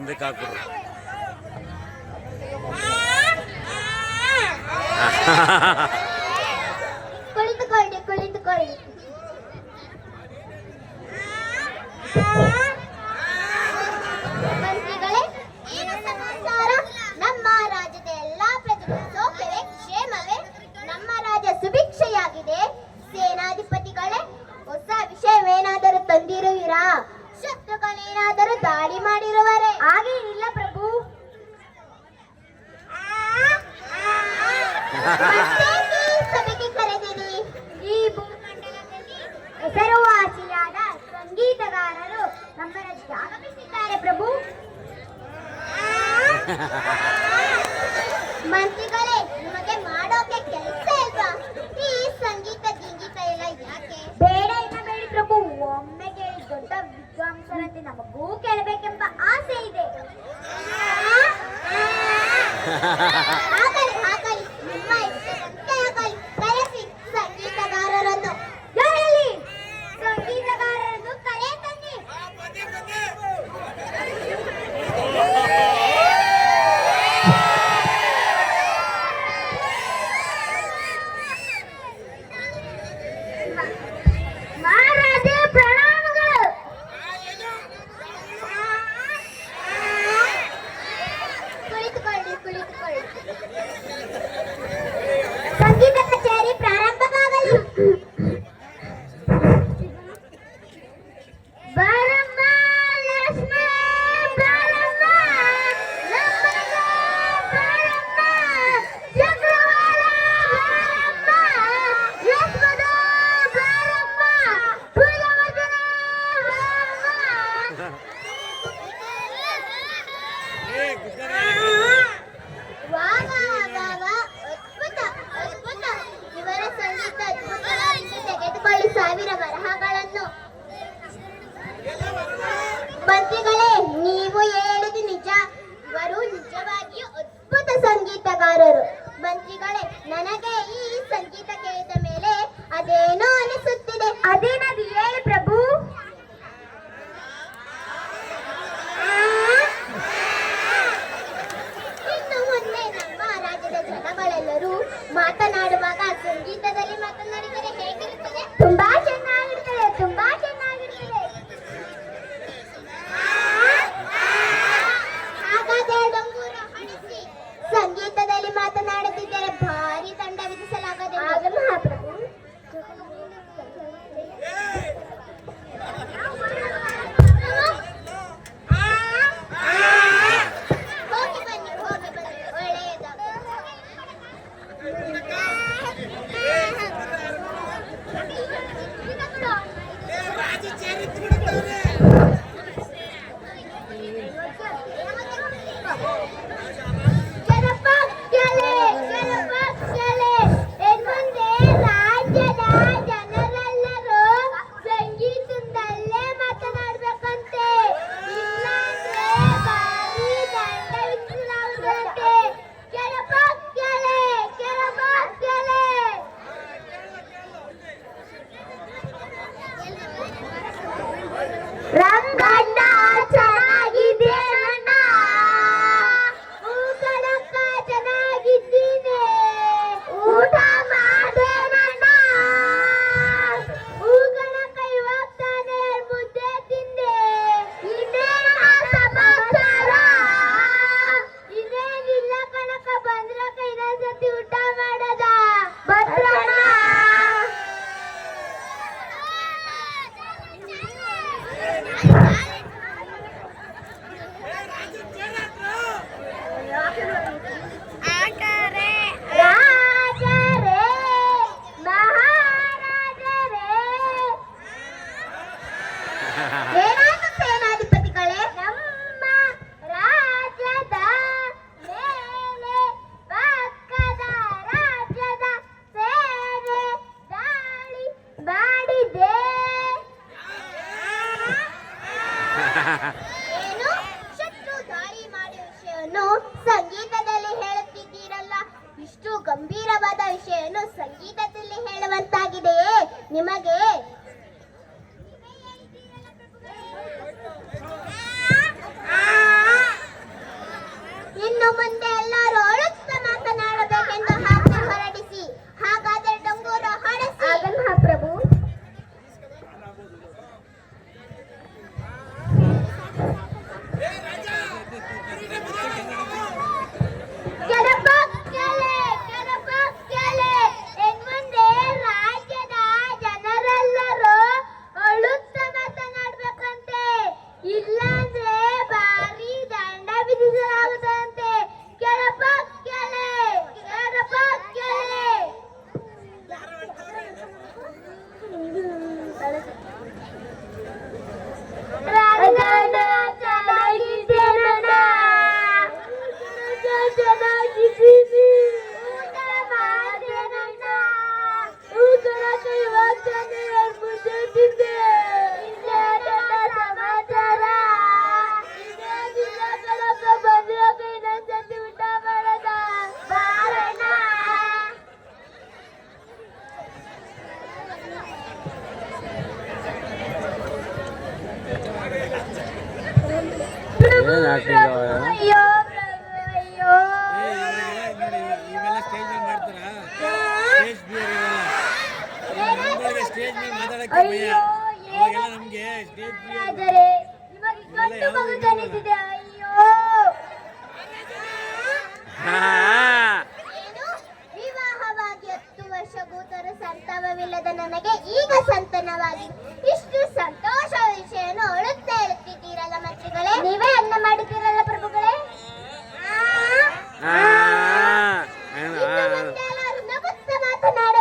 ಮುಂದಕ್ಕೆ ಹಾಕ್ಬಿಡ್ರಿ. ಕುಳಿತುಕೊಳ್ಳಿ ಕುಳಿತುಕೊಳ್ಳಿ. ಮಂತ್ರಿಗಳೇ, ಏನು ಸಮಾಚಾರ? ನಮ್ಮ ರಾಜ್ಯದ ಎಲ್ಲಾ ಪ್ರಜೆಗಳ ಸೌಖ್ಯವೇ, ಕ್ಷೇಮವೇ? ನಮ್ಮ ರಾಜ್ಯ ಸುಭಿಕ್ಷೆಯಾಗಿದೆ. ಸೇನಾಧಿಪತಿಗಳೇ, ಹೊಸ ವಿಷಯವೇನಾದರೂ ತಂದಿರುವಿರಾ? ಶತ್ರುಗಳೇನಾದರೂ ದಾಳಿ ಮಾಡಿರುವರೆ? ಹಾಗೇನಿಲ್ಲ ಪ್ರಭು. ಸಭೆಗೆ ಕರೆದಿರಿ. ಈ ಭೂಮಂಡಲದಲ್ಲಿ ಹೆಸರುವಾಸಿಯಾದ ಸಂಗೀತಗಾರರು ನಮ್ಮ ರಾಜ್ಯಕ್ಕೆ ಆಗಮಿಸಿದ್ದಾರೆ ಪ್ರಭು. ಮಂತ್ರಿಗಳೇ, ನಿಮಗೆ ಮಾಡೋಕೆ ಕೆಲಸ ಇಲ್ವಾ? ಈ ಸಂಗೀತ ಗಿಂಗೀತ ಎಲ್ಲ ಯಾಕೆ? ಬೇಡ ಎನ್ನಬೇಡಿ ಪ್ರಭು, ಒಮ್ಮೆ ಕೇಳಿ ದೊಡ್ಡ ವಿದ್ವಾಂಸರಂತೆ ನಮಗೂ ಕೇಳಬೇಕೆಂಬ ಆಸೆ ಇದೆ. ಹಾಕಲಿ ಹಾಕಲಿ, ನಿಮ್ಮ ಇಷ್ಟದಂತೆ ಹಾಕಲಿ. ಕರೆಸಿ ಸಂಗೀತಗಾರರನ್ನು. ಯಾರಲ್ಲಿ? ಸಂಗೀತಗಾರರನ್ನು ಕರೆ ತನ್ನಿ. ಮಹಾರಾಜ ಪ್ರಣಾಮಗಳು. ಕುಳಿತುಕೊಳ್ಳಿ ಕುಳಿತುಕೊಳ್ಳಿ. ಸಂಗೀತ ಕಚೇರಿ ಪ್ರಾರಂಭವಾಗಲಿ. ಬಾರಮ್ಮ ಲಕ್ಷ್ಮೀ, ಬಾರಮ್ಮ ನಮ್ಮನೆ, ಬಾರಮ್ಮ ಚಕ್ರವಾಳ, ಬಾರಮ್ಮ ಯಶೋಧ, ಬಾರಮ್ಮ ಪ್ರಿಯವರ್ಧನ, ಬಾರಮ್ಮ. ವಾ ವಾ ವಾ ವಾ, ಅದ್ಭುತ ಅದ್ಭುತ. ಇವರ ಸಂಗೀತ ಅದ್ಭುತವಾಗಿ ತೆಗೆದುಕೊಳ್ಳಿ ಸಾವಿರ ಬರಹಗಳನ್ನು. ಮಂತ್ರಿಗಳೇ, ನೀವು ಹೇಳುದು ನಿಜ. ಇವರು ನಿಜವಾಗಿಯೂ ಅದ್ಭುತ ಸಂಗೀತಗಾರರು. ಮಂತ್ರಿಗಳೇ, ನನಗೆ ಈ ಸಂಗೀತ ಕೇಳಿದ ಮೇಲೆ ಅದೇನೋ ಅನಿಸುತ್ತಿದೆ. ಅದೇನದು ಹೇಳಿ ಪ್ರಭು. ಇನ್ನು ಮೊನ್ನೆ ನಮ್ಮ ರಾಜ್ಯದ ಜನಗಳೆಲ್ಲರೂ ಮಾತನಾಡುವಾಗ ಸಂಗೀತದಲ್ಲಿ ಮಾತನಾಡಿದರೆ ಹೇಗಿರುತ್ತದೆ? ತುಂಬಾ ಚೆನ್ನಾಗಿರುತ್ತದೆ, ತುಂಬಾ ಚೆನ್ನಾಗಿರುತ್ತದೆ. ಹಾಗಾದರೆ ಡಂಗೂರ ಹೊಡೆಸಿ ಸಂಗೀತದಲ್ಲಿ ಮಾತನಾಡುತ್ತಿದ್ದರೆ ಭಾರಿ ದಂಡ ವಿಧಿಸಲಾಗದೆ. ಆಗ ಮಹಾಪ್ರಭು, ಹೋಗಿ ಬನ್ನಿ ಹೋಗಿ ಬನ್ನಿ, ಒಳ್ಳೆಯದಾಗಲಿ. ಎನ್ನುಂದೆ ರಾಜ್ಯದ ಜನರೆಲ್ಲರೂ ಸಂಗೀತದಲ್ಲೇ ಮಾತನಾಡಬೇಕಂತೆ. ಇಲ್ಲಾಂದ್ರೆ ಭಾರಿ ದಂಡ ವಿಧಿಸಲಾಗುತ್ತಂತೆ. ಕೆಳಪ ಕೆಳೆ, ಕೆಳಪ ಕೆಳೆ. ರಂಗಣ್ಣ ಚೆನ್ನಾಗಿದೆ ಅಣ್ಣ, ಊಕಡಕ್ಕ ಚೆನ್ನಾಗಿದ್ದೀನಿ, ಊಟ ಮಾಡ್ದೇನಣ್ಣ. ಊಕಡಕ್ಕ ಇವಾಗ ತಾನೇ ಮುದ್ದೆ ತಿಂದೆ. ಇನ್ನೇನ ಸಮಾಚಾರ? ಇನ್ನೇನಿಲ್ಲ ಕಣಕ್ಕ, ಬಂದ್ರಕ್ಕ ಇನ್ನೊಂದ್ಸತಿ ಊಟ ಮಾಡದ. ಭದ್ರಣ್ಣ. ರಾಜರೇ, ಮಹಾರಾಜರೇ. ಏನಾಯ್ತು ಸೇನಾಧಿಪತಿಗಳೇ? ನಮ್ಮ ರಾಜ್ಯದ ಮೇಲೆ ಪಕ್ಕದ ರಾಜ್ಯದ ಸೇನೆ ದಾಳಿ ಮಾಡಿದೆ. ಏನು? ಶತ್ರು ದಾಳಿ ಮಾಡಿದ ವಿಷಯವನ್ನು ಸಂಗೀತದಲ್ಲಿ ಹೇಳುತ್ತಿದ್ದೀರಲ್ಲ, ಇಷ್ಟು ಗಂಭೀರವಾದ ವಿಷಯವನ್ನು ಸಂಗೀತದಲ್ಲಿ ಹೇಳುವಂತಾಗಿದೆಯೇ ನಿಮಗೆ? ಇನ್ನು ಮುಂದೆ ಎಲ್ಲರೂ ಅಳುತ್ತಾ ಮಾತನಾಡಬೇಕೆಂದು ಆಜ್ಞೆ ಹೊರಡಿಸಿ. ಹಾಗಾದರೆ ಡಂಗೂರ ಹೊಡೆಸಿ. ಆಗ ಮಹಾಪ್ರಭು. ಎನ್ಮುಂದೆ ರಾಜ್ಯದ ಜನರೆಲ್ಲರೂ ಅಳುತ್ತಾ ಮಾತನಾಡ್ಬೇಕಂತೆ. ಇಲ್ಲಾಂದ್ರೆ ಭಾರಿ ದಂಡ ವಿಧಿಸಲಾಗುತ್ತಂತೆ. ಕೆಳಪ ಕೆಳೆ ಕೆಳಪ ಕೆಳೆ. ಚೆನ್ನಾಗಿದ್ದೇನಣ್ಣ, ಚೆನ್ನಾಗಿದ್ದೀನಿ, ಊಟ ಮಾಡ್ದೇನಣ್ಣ, ಊಟ ಇವಾಗ ತಾನೇ 2 ಮುದ್ದೆ ತಿಂದೆ. ಸಮಾಚಾರ ಬಂದಿರೋಕೆ ಇನ್ನೊಂದ್ಸತಿ ಊಟ ಮಾಡೋದ ಬಾರಣ್ಣ. ಅಯ್ಯೋ ಅಯ್ಯೋ ಇವೆಲ್ಲ ಸ್ಟೇಜ್ ಮೇಲೆ ಮಾಡ್ತಾರಾ? ಸ್ಟೇಜ್ ಮೇಲೆ ಮಾತಾಡಕ್ಕೆ ಭಯ. ಅವಾಗೆಲ್ಲ ನಮ್ಗೆ ಸ್ಟೇಜ್ ಆದರೆ ನಿಮಗೆ ಗಂಡು ಮಗು ಜನಿಸಿದೆ. ಅಯ್ಯೋ ಏನು? ವಿವಾಹವಾಗಿ 10 ವರ್ಷ ಕೂತರೂ ಸಂತಾನವಿಲ್ಲದ ನನಗೆ ಈಗ ಸಂತಾನವಾಗಿ ಇಷ್ಟು ಸಂತೋಷ ವಿಷಯವನ್ನು ಅಳುತ್ತಾ ಹೇಳುತ್ತಿದ್ದೀರಲ್ಲ ಮಂತ್ರಿಗಳೇ. ನೀವೇ ಅನ್ನ ಮಾಡಿದ್ದೀರಲ್ಲ ಪ್ರಭುಗಳೇ. ಇನ್ನು ಮುಂದೆ ಎಲ್ಲರೂ ನಗುತ್ತಾ ಮಾತನಾಡ